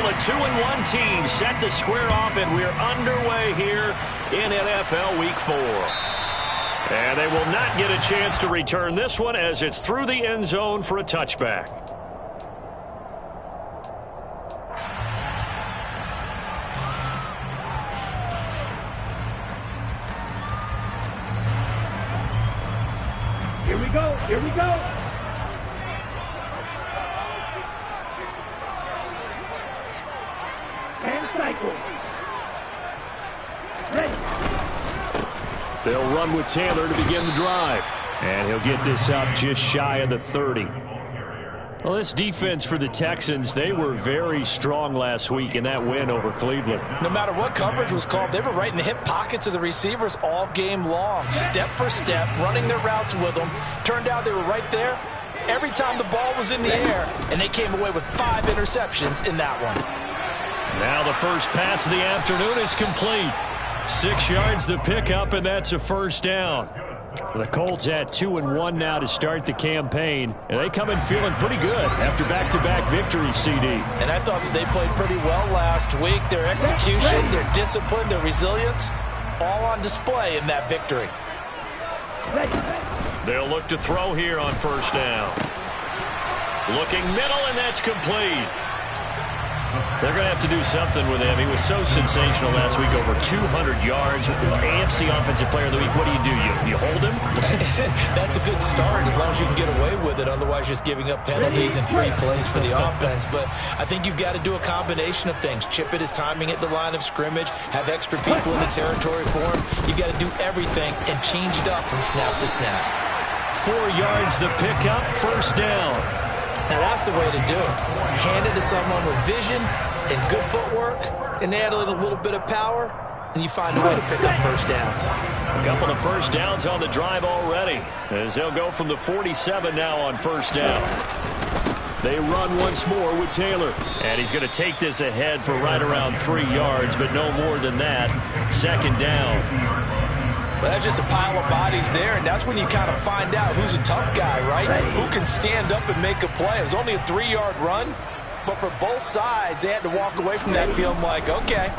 Well, a 2-1 team set to square off, and we're underway here in NFL Week 4. And they will not get a chance to return this one as it's through the end zone for a touchback. Here we go. Here we go. And cycle. Ready. They'll run with Taylor to begin the drive. And he'll get this up just shy of the 30. Well, this defense for the Texans, they were very strong last week in that win over Cleveland. No matter what coverage was called, they were right in the hip pockets of the receivers all game long. Step for step, running their routes with them. Turned out they were right there every time the ball was in the air, and they came away with 5 interceptions in that one. Now the first pass of the afternoon is complete. 6 yards the pickup, and that's a first down. The Colts at 2-1 now to start the campaign, and they come in feeling pretty good after back-to-back victories, CD. And I thought that they played pretty well last week. Their execution, their discipline, their resilience, all on display in that victory. They'll look to throw here on first down. Looking middle, and that's complete. They're going to have to do something with him. He was so sensational last week, over 200 yards. AFC Offensive Player of the Week, what do? You hold him? That's a good start as long as you can get away with it. Otherwise, just giving up penalties and free plays for the offense. But I think you've got to do a combination of things. Chip it his timing at the line of scrimmage, have extra people in the territory for him. You've got to do everything and change it up from snap to snap. 4 yards the pickup, first down. Now that's the way to do it. Hand it to someone with vision and good footwork, and add a little bit of power, and you find a way to pick up first downs. A couple of first downs on the drive already, as they'll go from the 47 now on first down. They run once more with Taylor, and he's going to take this ahead for right around 3 yards, but no more than that. Second down. But that's just a pile of bodies there, and that's when you kind of find out who's a tough guy, right? Who can stand up and make a play. It was only a 3-yard run, but for both sides, they had to walk away from that feeling like, okay,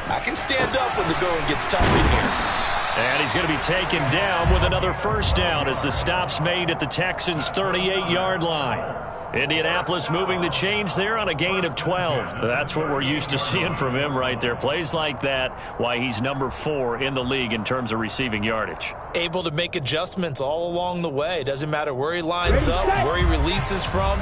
I can stand up when the going gets tough in here. And he's going to be taken down with another first down as the stop's made at the Texans' 38-yard line. Indianapolis moving the chains there on a gain of 12. That's what we're used to seeing from him right there. Plays like that, why he's number 4 in the league in terms of receiving yardage. Able to make adjustments all along the way. Doesn't matter where he lines up, where he releases from,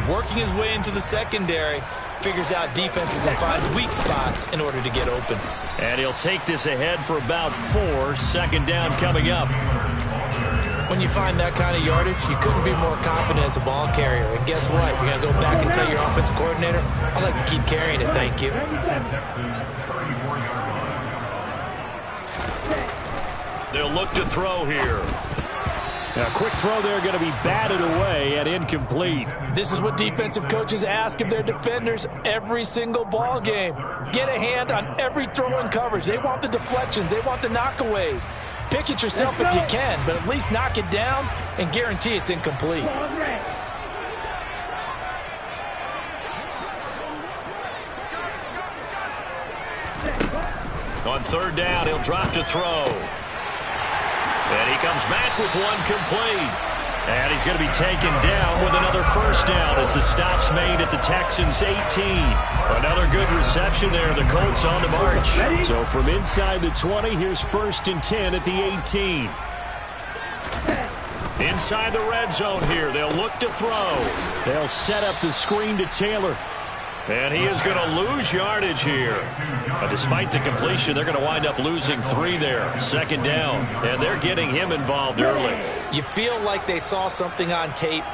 working his way into the secondary. Figures out defenses and finds weak spots in order to get open. And he'll take this ahead for about 4. Second down coming up. When you find that kind of yardage, you couldn't be more confident as a ball carrier. And guess what? You're going to go back and tell your offensive coordinator, I'd like to keep carrying it, thank you. They'll look to throw here. Now, a quick throw there going to be batted away and incomplete. This is what defensive coaches ask of their defenders every single ball game. Get a hand on every throw in coverage. They want the deflections. They want the knockaways. Pick it yourself if you can, but at least knock it down and guarantee it's incomplete. On third down, he'll drop to throw. And he comes back with one complete. And he's going to be taken down with another first down as the stop's made at the Texans' 18. Another good reception there. The Colts on the march. So from inside the 20, here's 1st and 10 at the 18. Inside the red zone here. They'll look to throw. They'll set up the screen to Taylor. And he is going to lose yardage here. But despite the completion, they're going to wind up losing 3 there. Second down. And they're getting him involved early. You feel like they saw something on tape,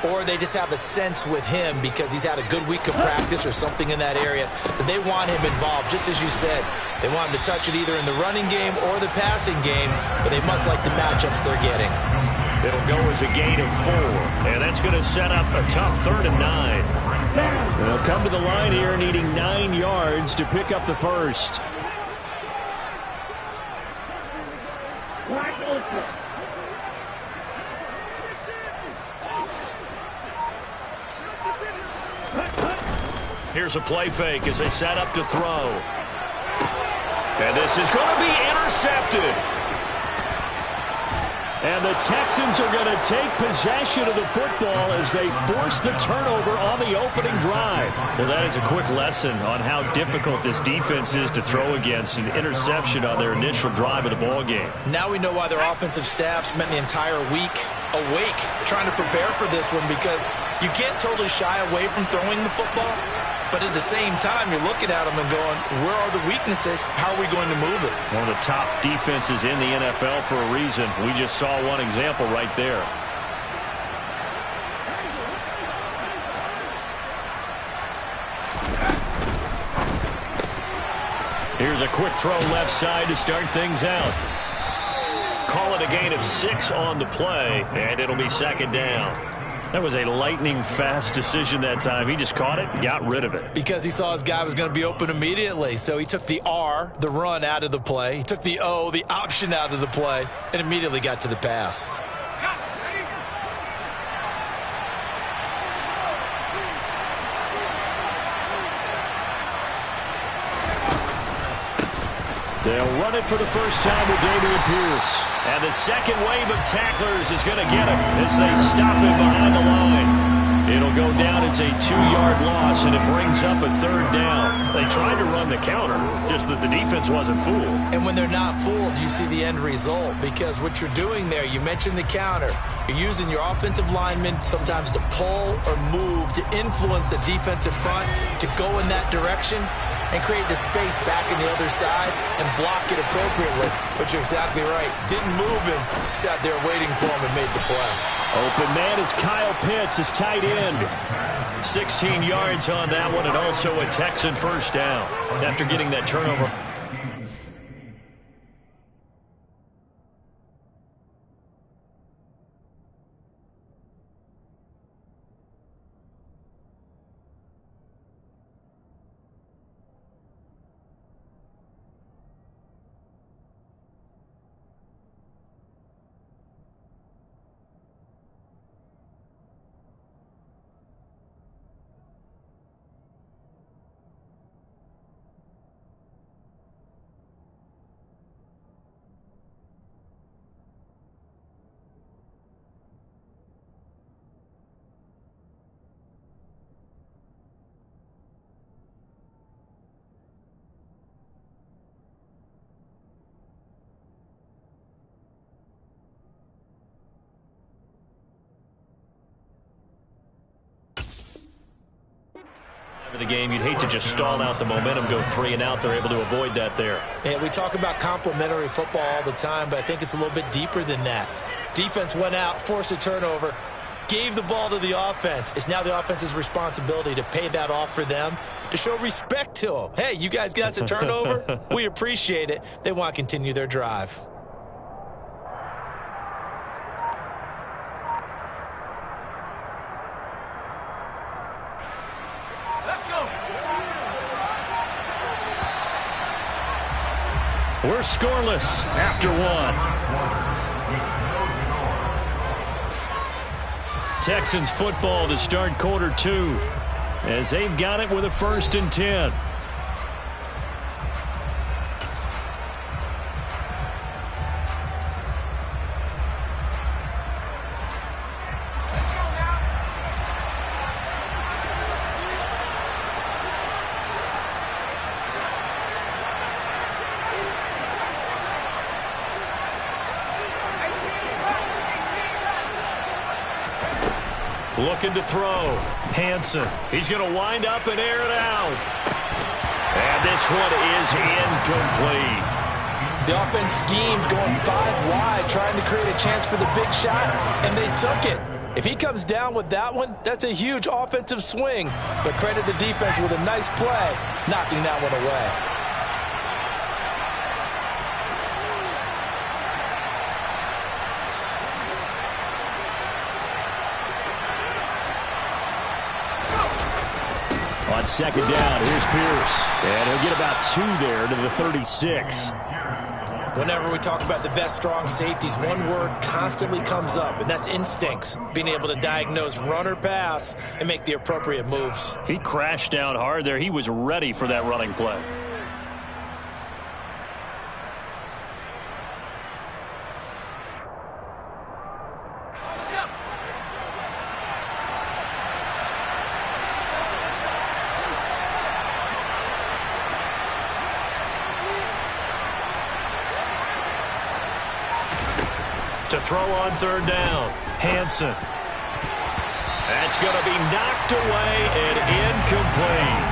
or they just have a sense with him because he's had a good week of practice or something in that area that they want him involved. Just as you said, they want him to touch it either in the running game or the passing game, but they must like the matchups they're getting. It'll go as a gain of 4, and that's going to set up a tough 3rd and 9. They'll come to the line here needing 9 yards to pick up the first. Here's a play fake as they set up to throw. And this is going to be intercepted. And the Texans are going to take possession of the football as they force the turnover on the opening drive. Well, that is a quick lesson on how difficult this defense is to throw against an interception on their initial drive of the ball game. Now we know why their offensive staff spent the entire week awake trying to prepare for this one, because you can't totally shy away from throwing the football. But at the same time, you're looking at them and going, where are the weaknesses? How are we going to move it? One of the top defenses in the NFL for a reason. We just saw one example right there. Here's a quick throw left side to start things out. Call it a gain of 6 on the play, and it'll be second down. That was a lightning-fast decision that time. He just caught it and got rid of it. Because he saw his guy was going to be open immediately. So he took the R, the run, out of the play. He took the O, the option, out of the play, and immediately got to the pass. They'll run it for the first time with Dameon Pierce. And the second wave of tacklers is going to get him as they stop him behind the line. It'll go down as a 2-yard loss, and it brings up a third down. They tried to run the counter, just that the defense wasn't fooled. And when they're not fooled, you see the end result, because what you're doing there, you mentioned the counter. You're using your offensive linemen sometimes to pull or move, to influence the defensive front, to go in that direction and create the space back in the other side and block it appropriately. But you're exactly right. Didn't move him, sat there waiting for him and made the play. Open man is Kyle Pitts, his tight end. 16 yards on that one, and also a Texan first down after getting that turnover. The game, you'd hate to just stall out the momentum, go 3 and out. They're able to avoid that there. Yeah, we talk about complementary football all the time, but I think it's a little bit deeper than that. Defense went out, forced a turnover, gave the ball to the offense. It's now the offense's responsibility to pay that off for them, to show respect to them. Hey, you guys got a turnover? We appreciate it. They want to continue their drive. We're scoreless after 1. Texans football to start quarter 2 as they've got it with a 1st and 10. Looking to throw. Hansen. He's going to wind up and air it out. And this one is incomplete. The offense schemed, going 5 wide, trying to create a chance for the big shot, and they took it. If he comes down with that one, that's a huge offensive swing. But credit the defense with a nice play, knocking that one away. On second down, here's Pierce. And he'll get about 2 there to the 36. Whenever we talk about the best strong safeties, one word constantly comes up, and that's instincts. Being able to diagnose run or pass and make the appropriate moves. He crashed down hard there. He was ready for that running play. To throw on third down, Hansen. That's going to be knocked away and incomplete.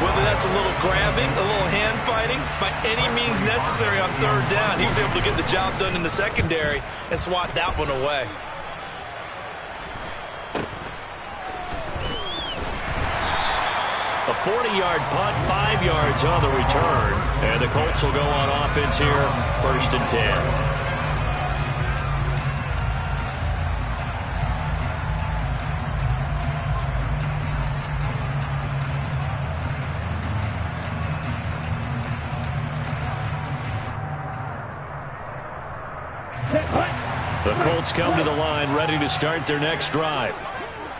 Whether that's a little grabbing, a little hand fighting, by any means necessary on third down, he was able to get the job done in the secondary and swat that one away. A 40-yard punt, 5 yards on the return. And the Colts will go on offense here, 1st and 10. The Colts come to the line ready to start their next drive.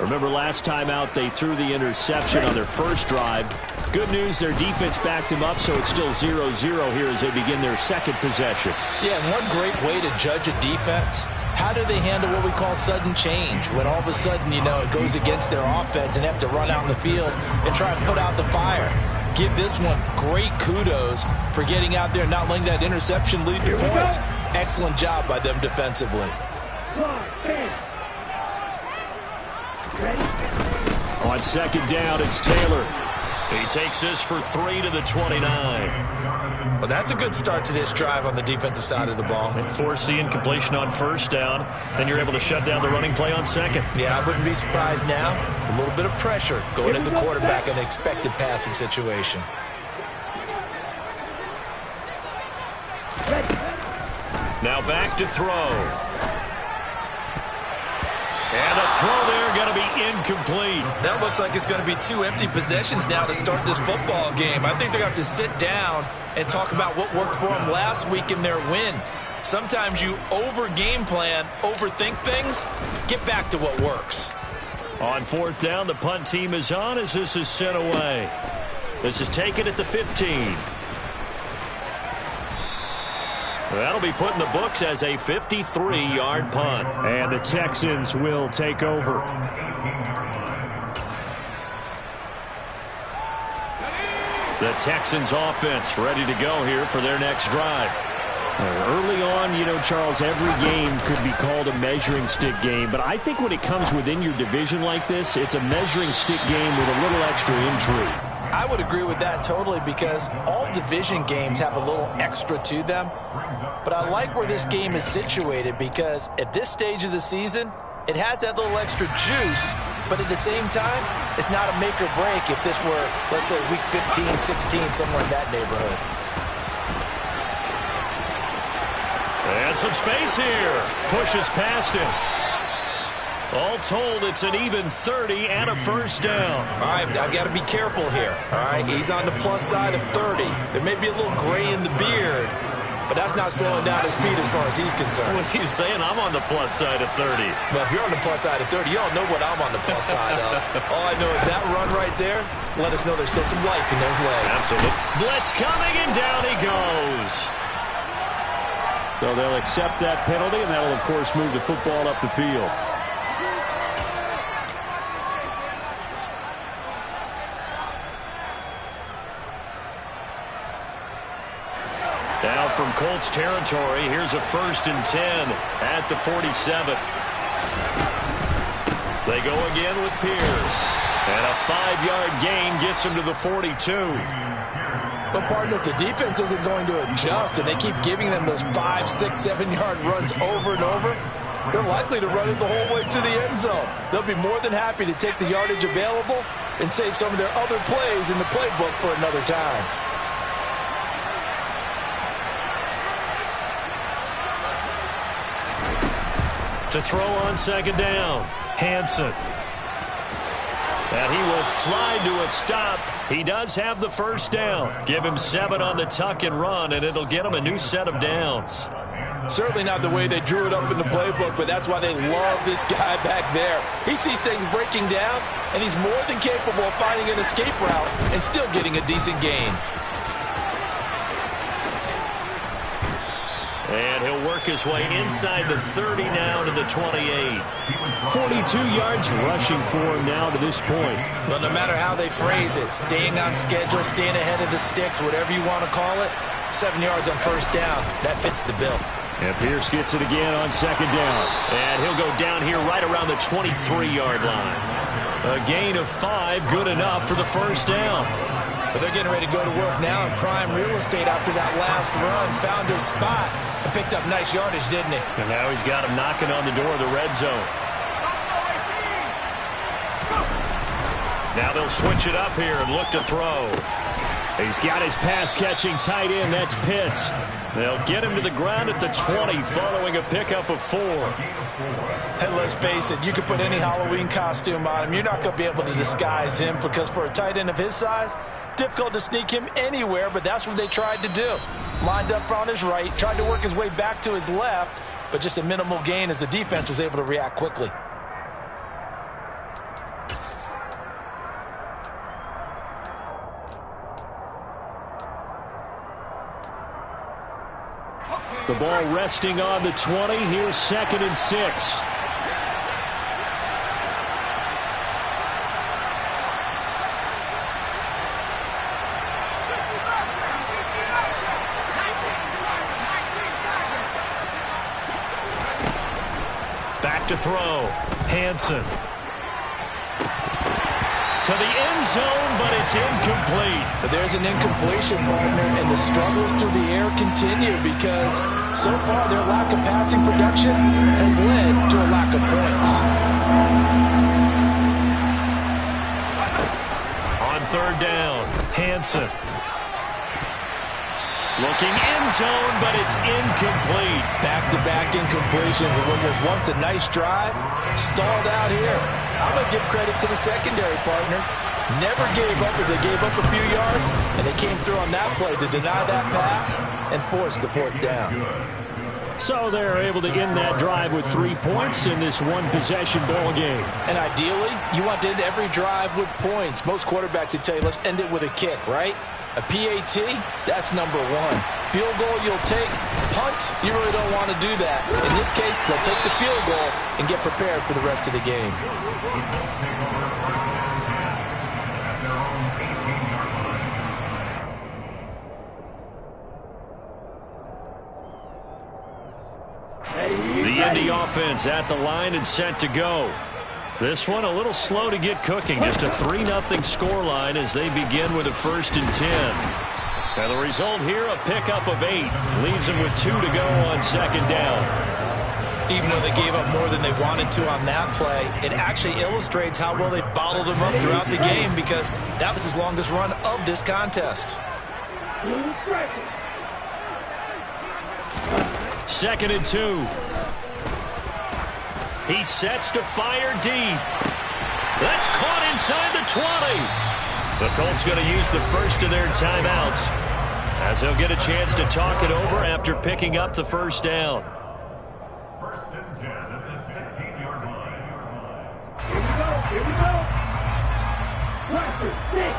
Remember last time out they threw the interception on their first drive. Good news, their defense backed him up, so it's still 0-0 here as they begin their second possession. Yeah, and one great way to judge a defense, how do they handle what we call sudden change? When all of a sudden, you know, it goes against their offense and have to run out in the field and try and put out the fire. Give this one great kudos for getting out there and not letting that interception lead to points. Excellent job by them defensively. On second down, it's Taylor. He takes this for 3 to the 29. Well, that's a good start to this drive on the defensive side of the ball. And forcing completion on first down, then you're able to shut down the running play on second. Yeah, I wouldn't be surprised now. A little bit of pressure going at the quarterback in an expected passing situation. Now back to throw. And the throw there going to be incomplete. That looks like it's going to be 2 empty possessions now to start this football game. I think they're going to have to sit down and talk about what worked for them last week in their win. Sometimes you over-game plan, overthink things. Get back to what works. On 4th down, the punt team is on as this is sent away. This is taken at the 15. That'll be put in the books as a 53-yard punt. And the Texans will take over. The Texans offense ready to go here for their next drive. Early on, you know, Charles, every game could be called a measuring stick game. But I think when it comes within your division like this, it's a measuring stick game with a little extra intrigue. I would agree with that totally because all division games have a little extra to them. But I like where this game is situated because at this stage of the season, it has that little extra juice. But at the same time, it's not a make or break if this were, let's say, week 15, 16, somewhere in that neighborhood. And some space here. Pushes past him. All told, it's an even 30 and a first down. All right, I've got to be careful here. All right, he's on the plus side of 30. There may be a little gray in the beard, but that's not slowing down his speed as far as he's concerned. What he's saying, I'm on the plus side of 30. Well, if you're on the plus side of 30, you all know what I'm on the plus side of. All I know is that run right there, let us know there's still some life in those legs. Absolutely. Blitz coming, and down he goes. So they'll accept that penalty, and that'll, of course, move the football up the field. Now from Colts territory, here's a 1st and 10 at the 47. They go again with Pierce. And a 5-yard gain gets him to the 42. But, partner, if the defense isn't going to adjust and they keep giving them those 5, 6, 7-yard runs over and over, they're likely to run it the whole way to the end zone. They'll be more than happy to take the yardage available and save some of their other plays in the playbook for another time. To throw on second down, Hansen. And he will slide to a stop. He does have the first down. Give him 7 on the tuck and run, and it'll get him a new set of downs. Certainly not the way they drew it up in the playbook, but that's why they love this guy back there. He sees things breaking down, and he's more than capable of finding an escape route and still getting a decent gain. And he'll work his way inside the 30 now to the 28. 42 yards rushing for him now to this point. Well, no matter how they phrase it, staying on schedule, staying ahead of the sticks, whatever you want to call it, 7 yards on first down, that fits the bill. And Pierce gets it again on second down. And he'll go down here right around the 23-yard line. A gain of 5, good enough for the first down. But they're getting ready to go to work now in prime real estate after that last run. Found his spot and picked up nice yardage, didn't he? And now he's got him knocking on the door of the red zone. Now they'll switch it up here and look to throw. He's got his pass-catching tight end. That's Pitts. They'll get him to the ground at the 20 following a pickup of 4. And let's face it, you could put any Halloween costume on him. You're not going to be able to disguise him because for a tight end of his size, difficult to sneak him anywhere, but that's what they tried to do. Lined up on his right, tried to work his way back to his left, but just a minimal gain as the defense was able to react quickly. The ball resting on the 20. Here's 2nd and 6. Back to throw. Hansen. To the end zone, but it's incomplete. But there's an incompletion, partner, and the struggles through the air continue because so far their lack of passing production has led to a lack of points. On 3rd down, Hansen. Looking end zone, but it's incomplete. Back-to-back incompletions of what was once a nice drive, stalled out here. I'm going to give credit to the secondary, partner. Never gave up as they gave up a few yards, and they came through on that play to deny that pass and force the 4th down. So they're able to end that drive with 3 points in this one-possession ball game. And ideally, you want to end every drive with points. Most quarterbacks would tell you, let's end it with a kick, right? A PAT, that's number 1. Field goal you'll take. Punts, you really don't want to do that. In this case, they'll take the field goal and get prepared for the rest of the game. The Indy offense at the line and set to go. This one a little slow to get cooking. Just a 3-0 scoreline as they begin with a 1st and 10. And the result here, a pickup of 8. Leaves them with 2 to go on 2nd down. Even though they gave up more than they wanted to on that play, it actually illustrates how well they followed them up throughout the game because that was his longest run of this contest. 2nd and 2. He sets to fire deep. That's caught inside the 20. The Colts going to use the first of their timeouts as he'll get a chance to talk it over after picking up the first down. 1st and 10 at the 16-yard line. Here we go. 1st and 6.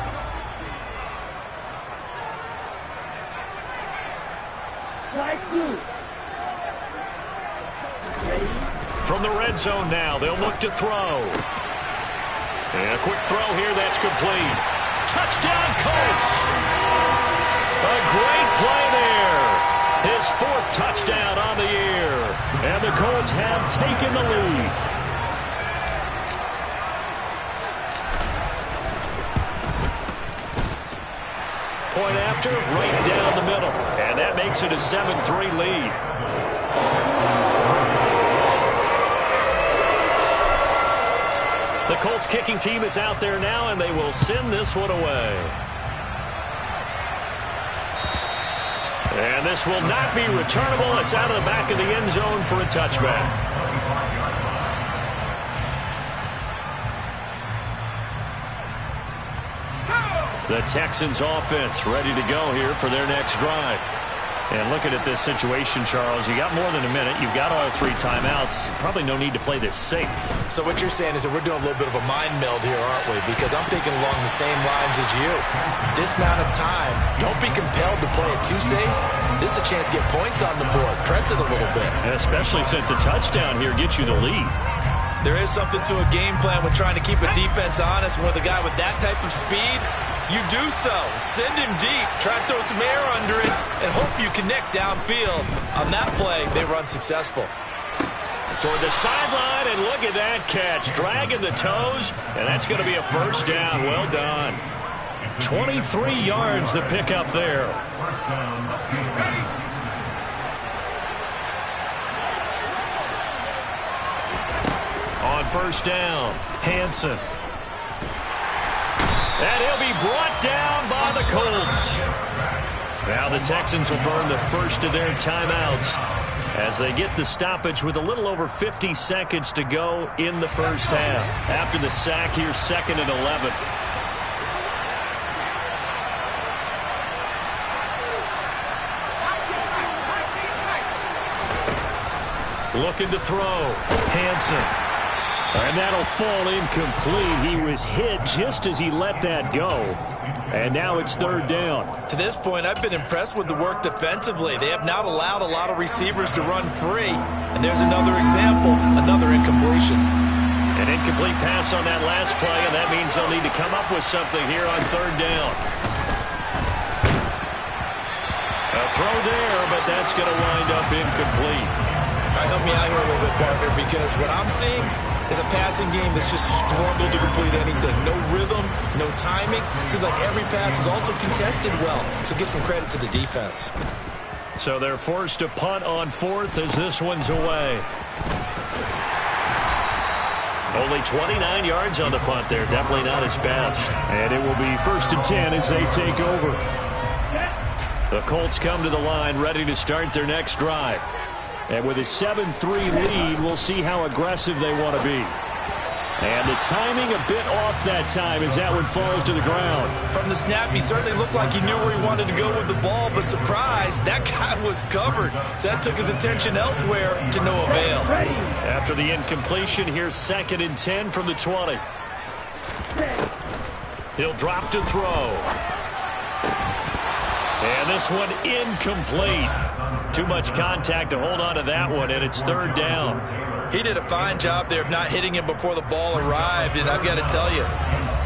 Strike 2. From the red zone now, they'll look to throw. And a quick throw here, that's complete. Touchdown, Colts! A great play there. His 4th touchdown on the year. And the Colts have taken the lead. Point after, right down the middle. And that makes it a 7-3 lead. The Colts kicking team is out there now, and they will send this one away. And this will not be returnable. It's out of the back of the end zone for a touchback. The Texans offense ready to go here for their next drive. And looking at this situation, Charles, you got more than a minute. You've got all 3 timeouts. Probably no need to play this safe. So what you're saying is that we're doing a little bit of a mind meld here, aren't we? Because I'm thinking along the same lines as you. This amount of time, don't be compelled to play it too safe. This is a chance to get points on the board. Press it a little bit. Especially since a touchdown here gets you the lead. There is something to a game plan with trying to keep a defense honest. With a guy with that type of speed, you do so. Send him deep. Try and throw some air under it and hope you connect downfield. On that play, they were unsuccessful. Toward the sideline, and look at that catch. Dragging the toes, and that's going to be a first down. Well done. 23 yards the pickup there. On first down, Hansen. And he'll be brought down by the Colts. Now the Texans will burn the first of their timeouts as they get the stoppage with a little over 50 seconds to go in the first half. After the sack, here's 2nd and 11. Looking to throw. Hansen. And that'll fall incomplete. He was hit just as he let that go. And now it's 3rd down. To this point, I've been impressed with the work defensively. They have not allowed a lot of receivers to run free. And there's another example, another incompletion. An incomplete pass on that last play, and that means they'll need to come up with something here on 3rd down. A throw there, but that's going to wind up incomplete. All right, help me out here a little bit, partner, because what I'm seeing is a passing game that's just struggled to complete anything. No rhythm, no timing. Seems like every pass is also contested well. So give some credit to the defense. So they're forced to punt on 4th as this one's away. Only 29 yards on the punt there. Definitely not his best. And it will be 1st and 10 as they take over. The Colts come to the line ready to start their next drive. And with a 7-3 lead, we'll see how aggressive they want to be. And the timing a bit off that time as that one falls to the ground. From the snap, he certainly looked like he knew where he wanted to go with the ball, but surprise, that guy was covered. So that took his attention elsewhere to no avail. After the incompletion, here's 2nd and 10 from the 20. He'll drop to throw. And this one incomplete. Too much contact to hold on to that one, and it's 3rd down. He did a fine job there of not hitting him before the ball arrived, and I've got to tell you,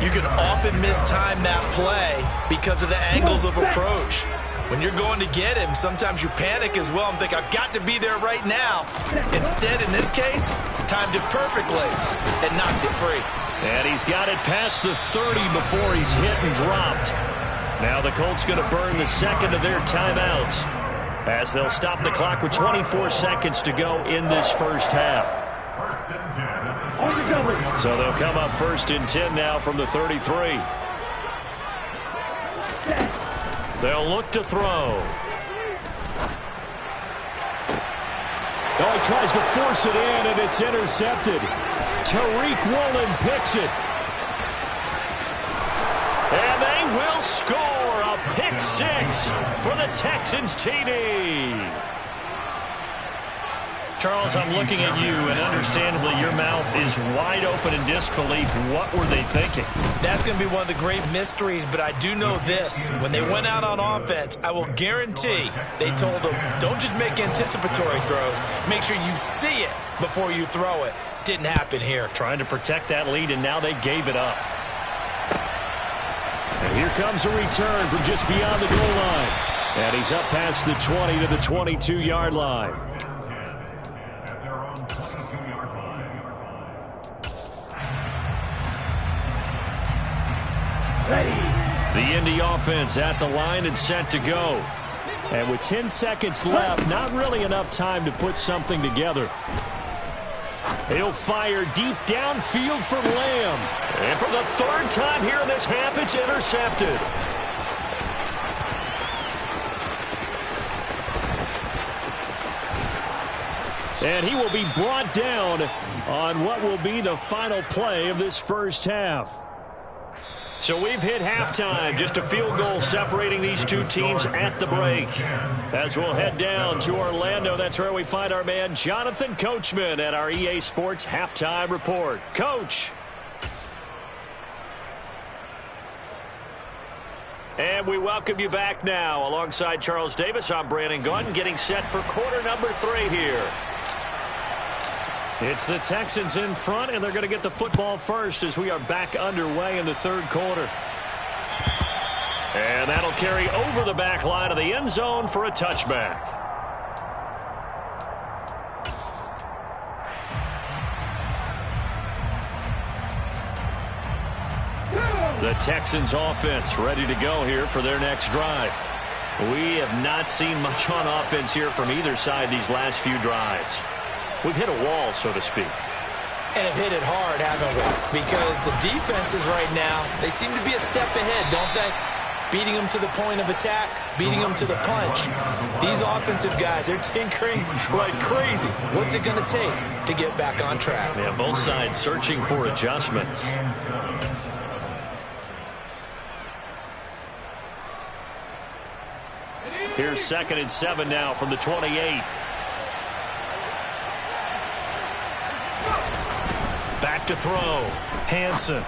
you can often mistime that play because of the angles of approach. When you're going to get him, sometimes you panic as well and think, I've got to be there right now. Instead, in this case, timed it perfectly and knocked it free. And he's got it past the 30 before he's hit and dropped. Now the Colts going to burn the 2nd of their timeouts as they'll stop the clock with 24 seconds to go in this first half. So they'll come up 1st and 10 now from the 33. They'll look to throw. Oh, he tries to force it in, and it's intercepted. Tariq Woolen picks it. And they will score a pick 6 for the Texans TD. Charles, I'm looking at you, and understandably your mouth is wide open in disbelief. What were they thinking? That's going to be one of the great mysteries, but I do know this. When they went out on offense, I will guarantee they told them, don't just make anticipatory throws. Make sure you see it before you throw it. Didn't happen here. Trying to protect that lead, and now they gave it up. And here comes a return from just beyond the goal line. And he's up past the 20 to the 22-yard line. The Indy offense at the line and set to go. And with 10 seconds left, not really enough time to put something together. He'll fire deep downfield for Lamb. And for the 3rd time here in this half, it's intercepted. And he will be brought down on what will be the final play of this first half. So we've hit halftime. Just a field goal separating these two teams at the break. As we'll head down to Orlando, that's where we find our man Jonathan Coachman at our EA Sports Halftime Report. Coach. And we welcome you back now. Alongside Charles Davis, I'm Brandon Gunn, getting set for quarter number 3 here. It's the Texans in front, and they're going to get the football first as we are back underway in the third quarter. And that'll carry over the back line of the end zone for a touchback. The Texans offense ready to go here for their next drive. We have not seen much on offense here from either side these last few drives. We've hit a wall, so to speak. And have hit it hard, haven't we? Because the defenses right now, they seem to be a step ahead, don't they? Beating them to the point of attack, beating them to the punch. These offensive guys, they're tinkering like crazy. What's it going to take to get back on track? Yeah, both sides searching for adjustments. Here's 2nd and 7 now from the 28. Back to throw. Hansen.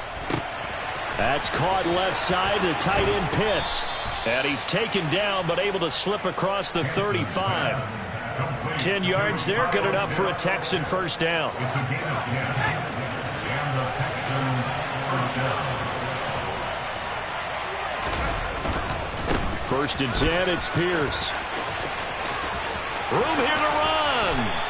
That's caught left side. The tight end Pitts. And he's taken down but able to slip across the 35. 10 yards there. Good enough for a Texan first down. First and 10. It's Pierce. Room here to run.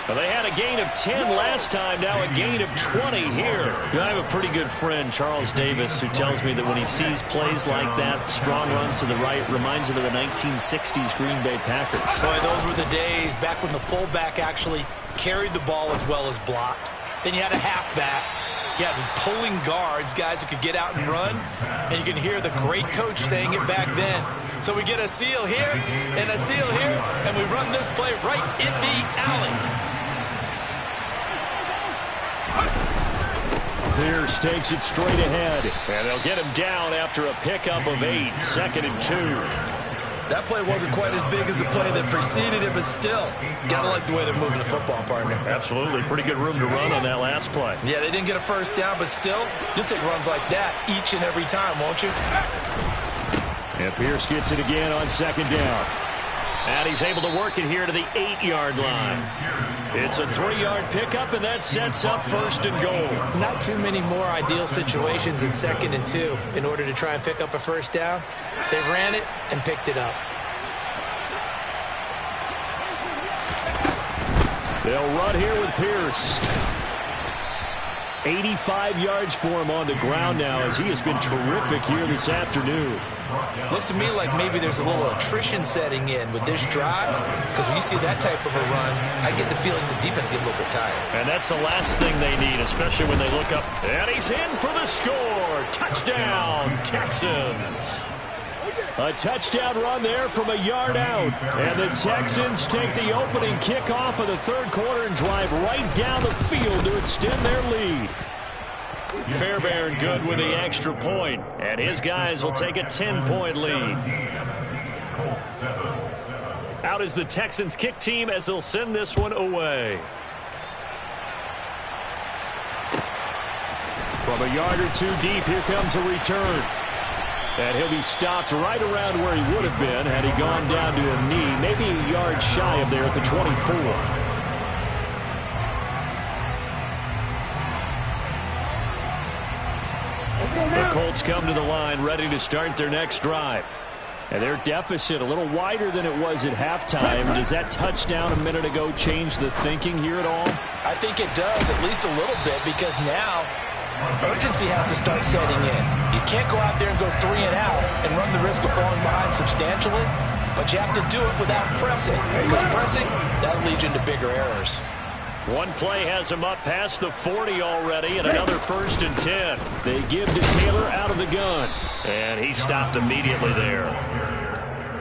Well, they had a gain of 10 last time, now a gain of 20 here. I have a pretty good friend, Charles Davis, who tells me that when he sees plays like that, strong runs to the right, reminds him of the 1960s Green Bay Packers. Boy, those were the days back when the fullback actually carried the ball as well as blocked. Then you had a halfback. You had pulling guards, guys who could get out and run. And you can hear the great coach saying it back then. So we get a seal here and a seal here, and we run this play right in the alley. Pierce takes it straight ahead, and they'll get him down after a pickup of 8, 2nd and 2. That play wasn't quite as big as the play that preceded it, but still, gotta like the way they're moving the football, partner. Absolutely. Pretty good room to run on that last play. Yeah, they didn't get a first down, but still, you'll take runs like that each and every time, won't you? And Pierce gets it again on 2nd down. And he's able to work it here to the 8-yard line. It's a 3-yard pickup, and that sets up 1st and goal. Not too many more ideal situations in 2nd and 2 in order to try and pick up a first down. They ran it and picked it up. They'll run here with Pierce. 85 yards for him on the ground now as he has been terrific here this afternoon. Looks to me like maybe there's a little attrition setting in with this drive, because when you see that type of a run, I get the feeling the defense get a little bit tired. And that's the last thing they need, especially when they look up. And he's in for the score. Touchdown, Texans. A touchdown run there from a yard out. And the Texans take the opening kickoff of the third quarter and drive right down the field to extend their lead. Fairbairn good with the extra point, and his guys will take a 10-point lead. Out is the Texans kick team as they'll send this one away. From a yard or two deep, here comes a return. And he'll be stopped right around where he would have been had he gone down to a knee, maybe a yard shy of there at the 24. The Colts come to the line ready to start their next drive. And their deficit a little wider than it was at halftime. Does that touchdown a minute ago change the thinking here at all? I think it does, at least a little bit, because now urgency has to start setting in. You can't go out there and go 3 and out and run the risk of falling behind substantially, but you have to do it without pressing, because pressing, that'll lead you into bigger errors. One play has him up past the 40 already, and another 1st and 10. They give to Taylor out of the gun, and he stopped immediately there.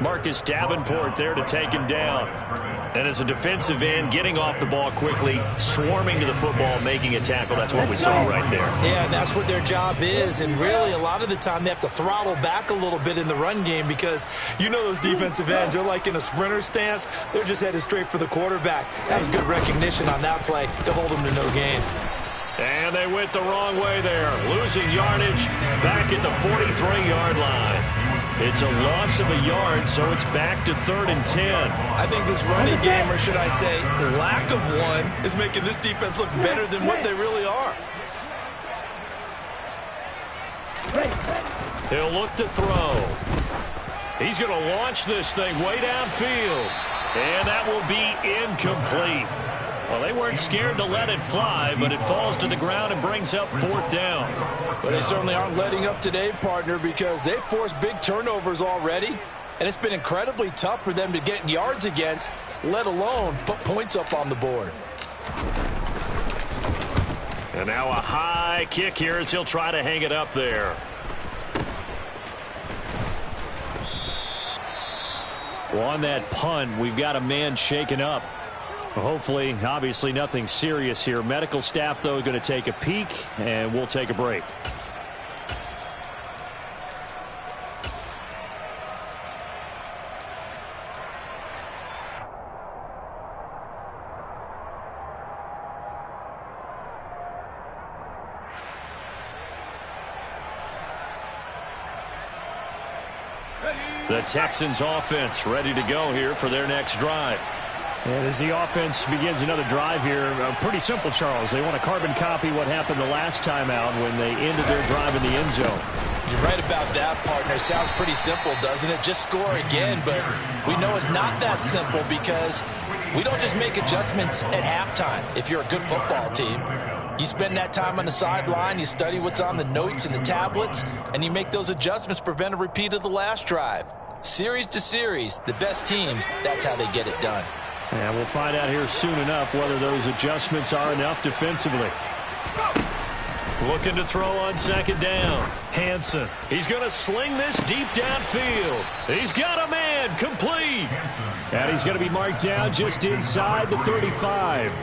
Marcus Davenport there to take him down. And as a defensive end, getting off the ball quickly, swarming to the football, making a tackle. That's what we saw right there. Yeah, and that's what their job is. And really, a lot of the time, they have to throttle back a little bit in the run game because you know those defensive ends, they're like in a sprinter stance. They're just headed straight for the quarterback. That was good recognition on that play to hold them to no gain. And they went the wrong way there, losing yardage back at the 43-yard line. It's a loss of a yard, so it's back to 3rd and 10. I think this running game, or should I say lack of one, is making this defense look better than what they really are. He'll look to throw. He's going to launch this thing way downfield. And that will be incomplete. Well, they weren't scared to let it fly, but it falls to the ground and brings up 4th down. But they certainly aren't letting up today, partner, because they've forced big turnovers already. And it's been incredibly tough for them to get yards against, let alone put points up on the board. And now a high kick here as he'll try to hang it up there. Well, on that punt, we've got a man shaken up. Hopefully, obviously nothing serious here. Medical staff, though, going to take a peek, and we'll take a break. The Texans offense ready to go here for their next drive. And as the offense begins another drive here, pretty simple, Charles. They want to carbon copy what happened the last time out when they ended their drive in the end zone. You're right about that, partner. Sounds pretty simple, doesn't it? Just score again, but we know it's not that simple because we don't just make adjustments at halftime if you're a good football team. You spend that time on the sideline, you study what's on the notes and the tablets, and you make those adjustments to prevent a repeat of the last drive. Series to series, the best teams, that's how they get it done. And we'll find out here soon enough whether those adjustments are enough defensively. Looking to throw on 2nd down. Hansen. He's going to sling this deep downfield. He's got a man. Complete. And he's going to be marked down just inside the 35.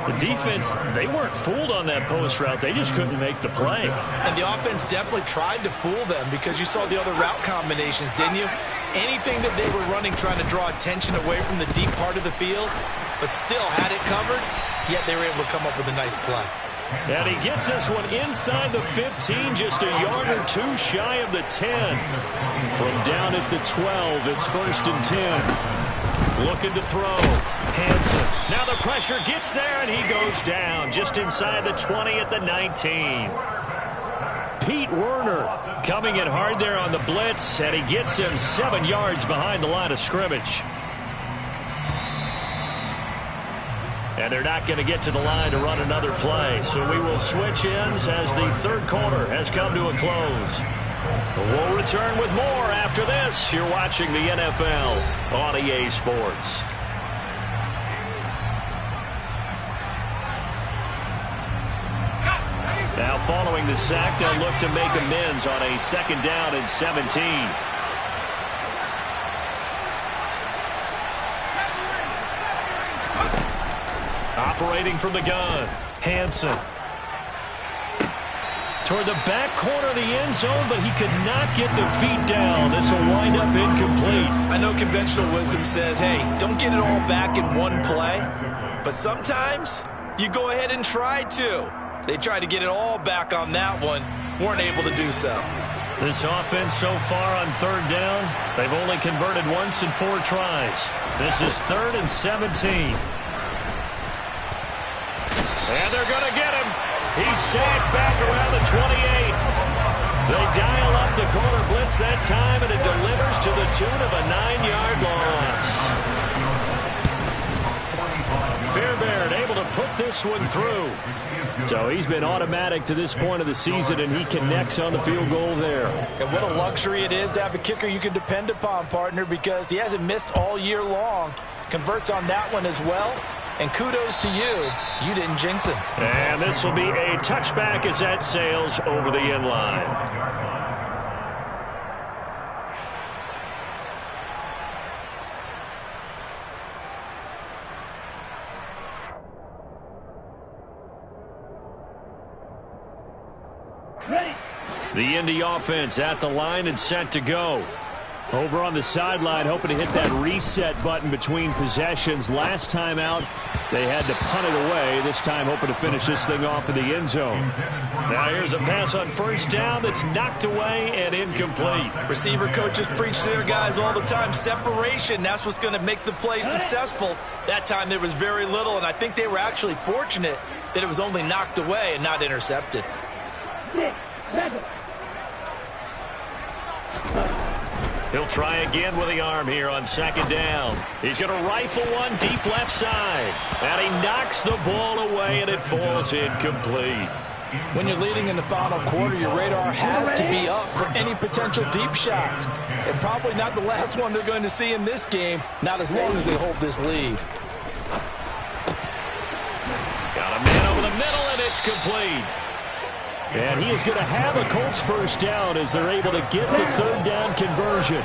The defense, they weren't fooled on that post route. They just couldn't make the play. And the offense definitely tried to fool them because you saw the other route combinations, didn't you? Anything that they were running trying to draw attention away from the deep part of the field, but still had it covered, yet they were able to come up with a nice play. And he gets this one inside the 15, just a yard or two shy of the 10. From down at the 12, it's 1st and 10. Looking to throw. Hansen. Now the pressure gets there, and he goes down just inside the 20 at the 19. Pete Werner coming in hard there on the blitz, and he gets him 7 yards behind the line of scrimmage. And they're not going to get to the line to run another play, so we will switch ends as the 3rd quarter has come to a close. We'll return with more after this. You're watching the NFL on EA Sports. Now following the sack, they'll look to make amends on a 2nd down and 17. Operating from the gun, Hansen. Toward the back corner of the end zone, but he could not get the feet down. This will wind up incomplete. I know conventional wisdom says, hey, don't get it all back in one play. But sometimes you go ahead and try to. They tried to get it all back on that one. Weren't able to do so. This offense so far on 3rd down, they've only converted once in 4 tries. This is 3rd and 17. And they're going to get him. He's sacked back around the 28. They dial up the corner blitz that time, and it delivers to the tune of a 9-yard loss. Fairbairn able to put this one through. So he's been automatic to this point of the season, and he connects on the field goal there. And what a luxury it is to have a kicker you can depend upon, partner, because he hasn't missed all year long. Converts on that one as well. And kudos to you. You didn't jinx him. And this will be a touchback as that sails over the end line. The Indy offense at the line and set to go. Over on the sideline, hoping to hit that reset button between possessions. Last time out, they had to punt it away. This time, hoping to finish this thing off in the end zone. Now here's a pass on first down that's knocked away and incomplete. Receiver coaches preach to their guys all the time. Separation, that's what's going to make the play successful. That time there was very little, and I think they were actually fortunate that it was only knocked away and not intercepted. He'll try again with the arm here on second down. He's going to rifle one deep left side. And he knocks the ball away, and it falls incomplete. When you're leading in the final quarter, your radar has to be up for any potential deep shots. And probably not the last one they're going to see in this game, not as long as they hold this lead. Got a man over the middle, and it's complete. And he is going to have a Colts first down as they're able to get the third down conversion.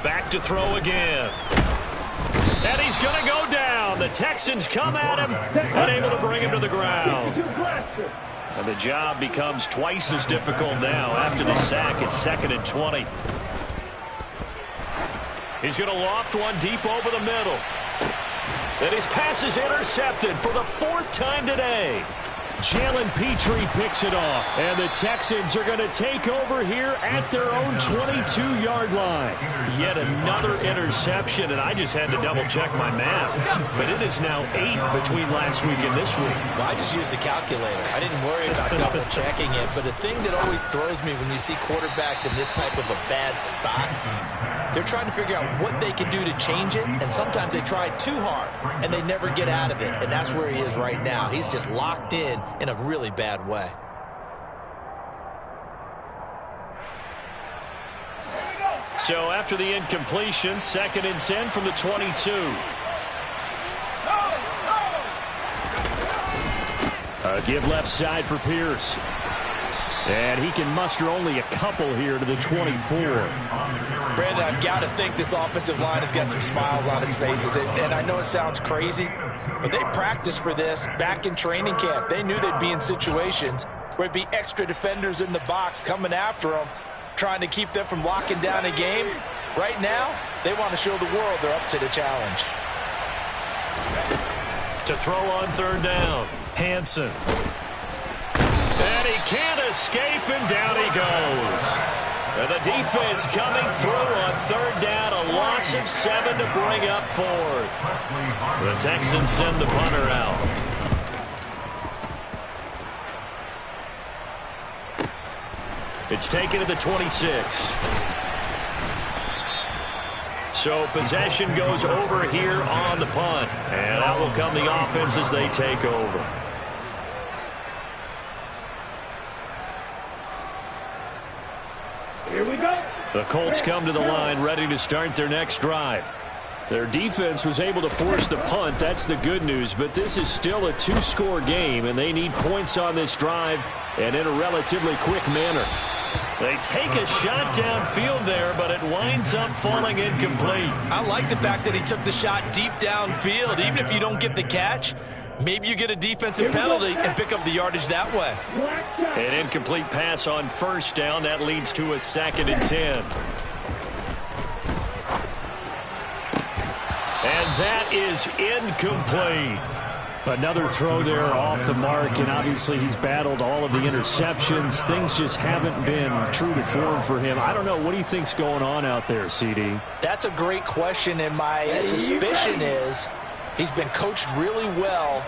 Back to throw again. And he's going to go down. The Texans come at him, unable to bring him to the ground. And the job becomes twice as difficult now after the sack. It's 2nd and 20. He's going to loft one deep over the middle. And his pass is intercepted for the 4th time today. Jalen Petrie picks it off. And the Texans are going to take over here at their own 22-yard line. Yet another interception, and I just had to double-check my math. But it is now 8 between last week and this week. Well, I just used the calculator. I didn't worry about double-checking it. But the thing that always throws me when you see quarterbacks in this type of a bad spot, they're trying to figure out what they can do to change it, and sometimes they try too hard, and they never get out of it, and that's where he is right now. He's just locked in a really bad way. So after the incompletion, 2nd and 10 from the 22. Give left side for Pierce. And he can muster only a couple here to the 24. Brandon, I've got to think this offensive line has got some smiles on its faces. And I know it sounds crazy, but they practiced for this back in training camp. They knew they'd be in situations where it'd be extra defenders in the box coming after them, trying to keep them from locking down a game. Right now, they want to show the world they're up to the challenge. To throw on 3rd down, Hansen. And he can't escape, and down he goes. And the defense coming through on 3rd down, a loss of 7 to bring up 4th. The Texans send the punter out. It's taken to the 26. So possession goes over here on the punt. And out will come the offense as they take over. Here we go. The Colts come to the line ready to start their next drive. Their defense was able to force the punt. That's the good news. But this is still a 2-score game, and they need points on this drive and in a relatively quick manner. They take a shot downfield there, but it winds up falling incomplete. I like the fact that he took the shot deep downfield. Even if you don't get the catch, maybe you get a defensive penalty and pick up the yardage that way. An incomplete pass on 1st down. That leads to a 2nd and 10. And that is incomplete. Another throw there off the mark, and obviously he's battled all of the interceptions. Things just haven't been true to form for him. I don't know. What do you think's going on out there, CD? That's a great question, and my suspicion is he's been coached really well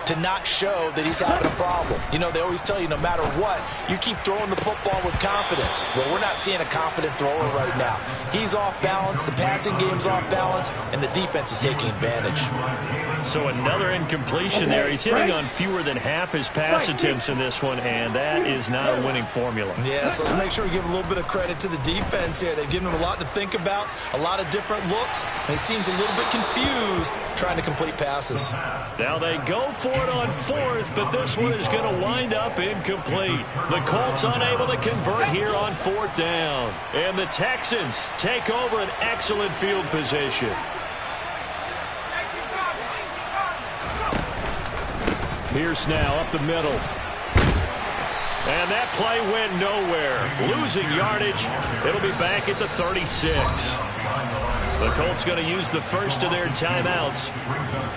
to not show that he's having a problem. You know, they always tell you no matter what, you keep throwing the football with confidence. Well, we're not seeing a confident thrower right now. He's off balance, the passing game's off balance, and the defense is taking advantage. So another incompletion there. He's hitting on fewer than half his pass attempts in this one, and that is not a winning formula. Yes, let's make sure we give a little bit of credit to the defense here. They've given him a lot to think about, a lot of different looks, and he seems a little bit confused trying to complete passes. Now they go for it on fourth, but this one is going to wind up incomplete. The Colts unable to convert here on fourth down. And the Texans take over an excellent field position. Pierce now up the middle. And that play went nowhere. Losing yardage. It'll be back at the 36. The Colts going to use the first of their timeouts.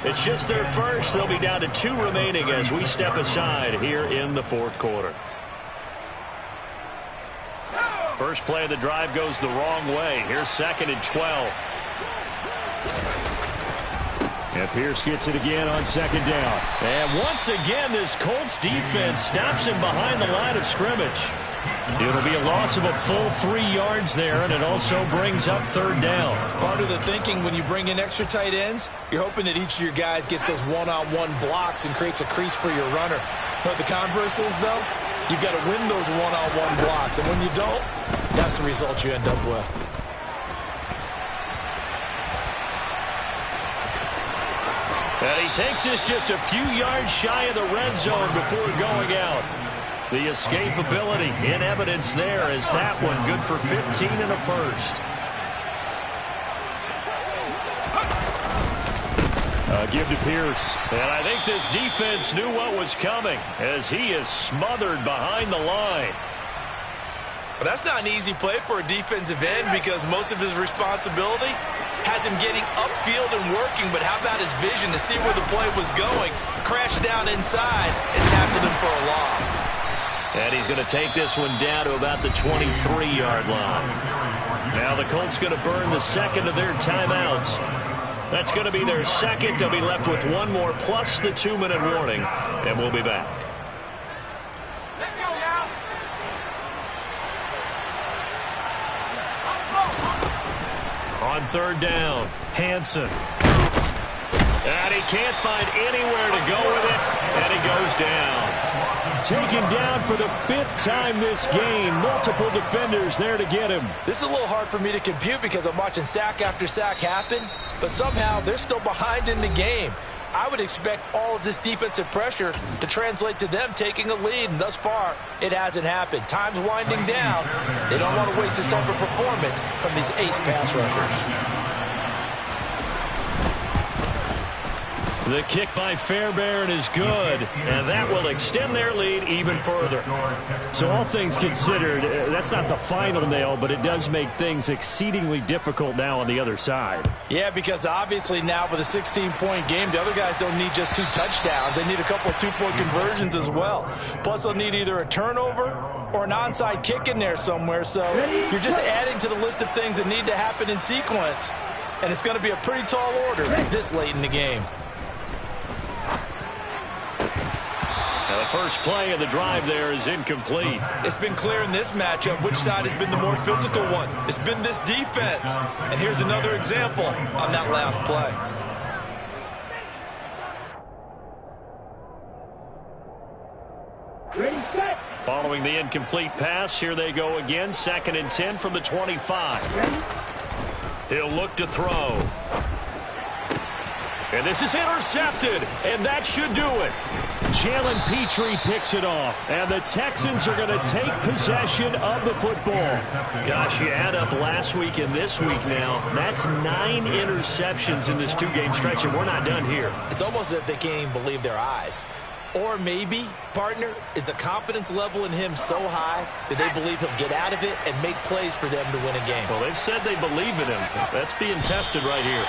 It's just their first. They'll be down to 2 remaining as we step aside here in the fourth quarter. First play of the drive goes the wrong way. Here's 2nd and 12. And Pierce gets it again on 2nd down. And once again, this Colts defense stops him behind the line of scrimmage. It'll be a loss of a full 3 yards there, and it also brings up 3rd down. Part of the thinking when you bring in extra tight ends, you're hoping that each of your guys gets those one-on-one blocks and creates a crease for your runner. What the converse is, though, you've got to win those one-on-one blocks, and when you don't, that's the result you end up with. And he takes this just a few yards shy of the red zone before going out. The escapability in evidence there as that one good for 15 and a first. Give to Pierce. And I think this defense knew what was coming as he is smothered behind the line. But that's not an easy play for a defensive end because most of his responsibility has him getting upfield and working, but how about his vision to see where the play was going, crashed down inside, and tackled him for a loss. And he's going to take this one down to about the 23-yard line. Now the Colts going to burn the second of their timeouts. That's going to be their second. They'll be left with one more plus the 2-minute warning, and we'll be back. On 3rd down, Hansen. And he can't find anywhere to go with it, and he goes down. Taken down for the 5th time this game. Multiple defenders there to get him. This is a little hard for me to compute because I'm watching sack after sack happen, but somehow they're still behind in the game. I would expect all of this defensive pressure to translate to them taking a lead, and thus far, it hasn't happened. Time's winding down. They don't want to waste this type of performance from these ace pass rushers. The kick by Fairbairn is good, and that will extend their lead even further. So all things considered, that's not the final nail, but it does make things exceedingly difficult now on the other side. Yeah, because obviously now with a 16-point game, the other guys don't need just 2 touchdowns. They need a couple of 2-point conversions as well. Plus, they'll need either a turnover or an onside kick in there somewhere. So you're just adding to the list of things that need to happen in sequence. And it's going to be a pretty tall order this late in the game. Now the first play of the drive there is incomplete. It's been clear in this matchup which side has been the more physical one. It's been this defense. And here's another example on that last play. Following the incomplete pass, here they go again. 2nd and 10 from the 25. He'll look to throw. And this is intercepted, and that should do it. Jalen Petrie picks it off, and the Texans are going to take possession of the football. Gosh, you add up last week and this week now. That's 9 interceptions in this 2-game stretch, and we're not done here. It's almost as if they can't even believe their eyes. Or maybe, partner, is the confidence level in him so high that they believe he'll get out of it and make plays for them to win a game. Well, they've said they believe in him. That's being tested right here.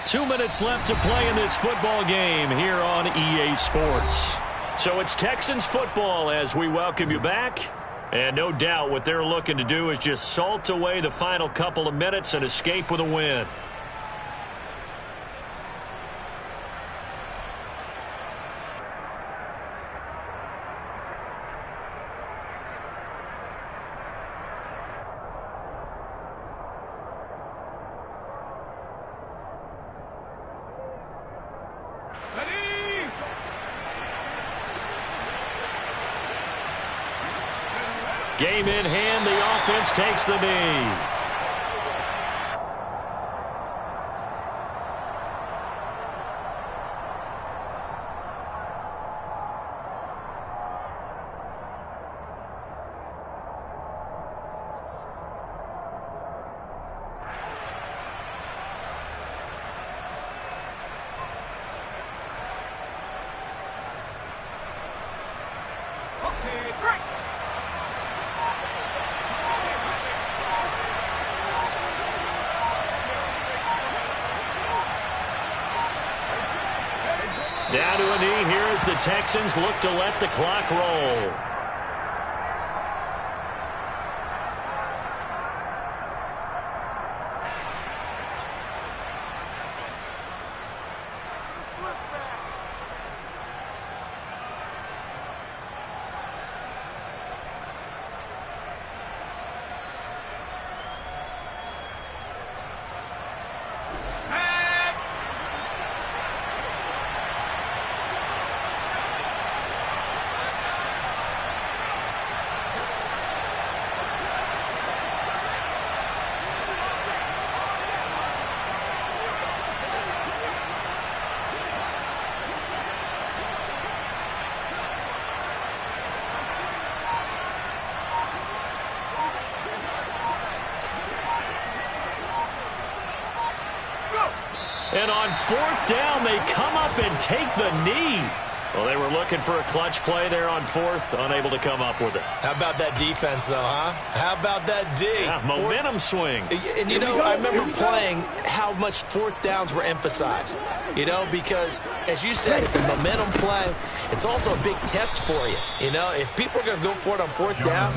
Two minutes left to play in this football game here on EA Sports. So it's Texans football as we welcome you back. And no doubt what they're looking to do is just salt away the final couple of minutes and escape with a win. Game in hand. The offense takes the knee. Down to a knee here as the Texans look to let the clock roll. And on fourth down, they come up and take the knee. Well, they were looking for a clutch play there on fourth, unable to come up with it. How about that defense, though, huh? How about that D? Yeah, momentum swing. And, you know, I remember playing how much fourth downs were emphasized, you know, because, as you said, it's a momentum play. It's also a big test for you. You know, if people are going to go for it on fourth down,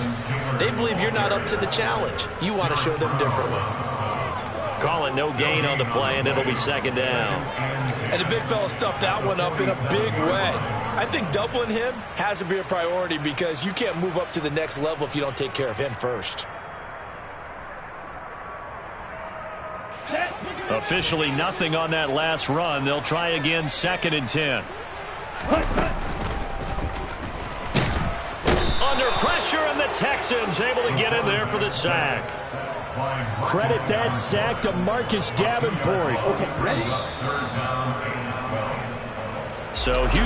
they believe you're not up to the challenge. You want to show them differently. Call it no gain on the play, and it'll be second down. And the big fella stuffed that one up in a big way. I think doubling him has to be a priority because you can't move up to the next level if you don't take care of him first. Officially nothing on that last run. They'll try again, 2nd and 10. Under pressure, and the Texans able to get in there for the sack. Credit that sack to Marcus Davenport. Okay, ready? So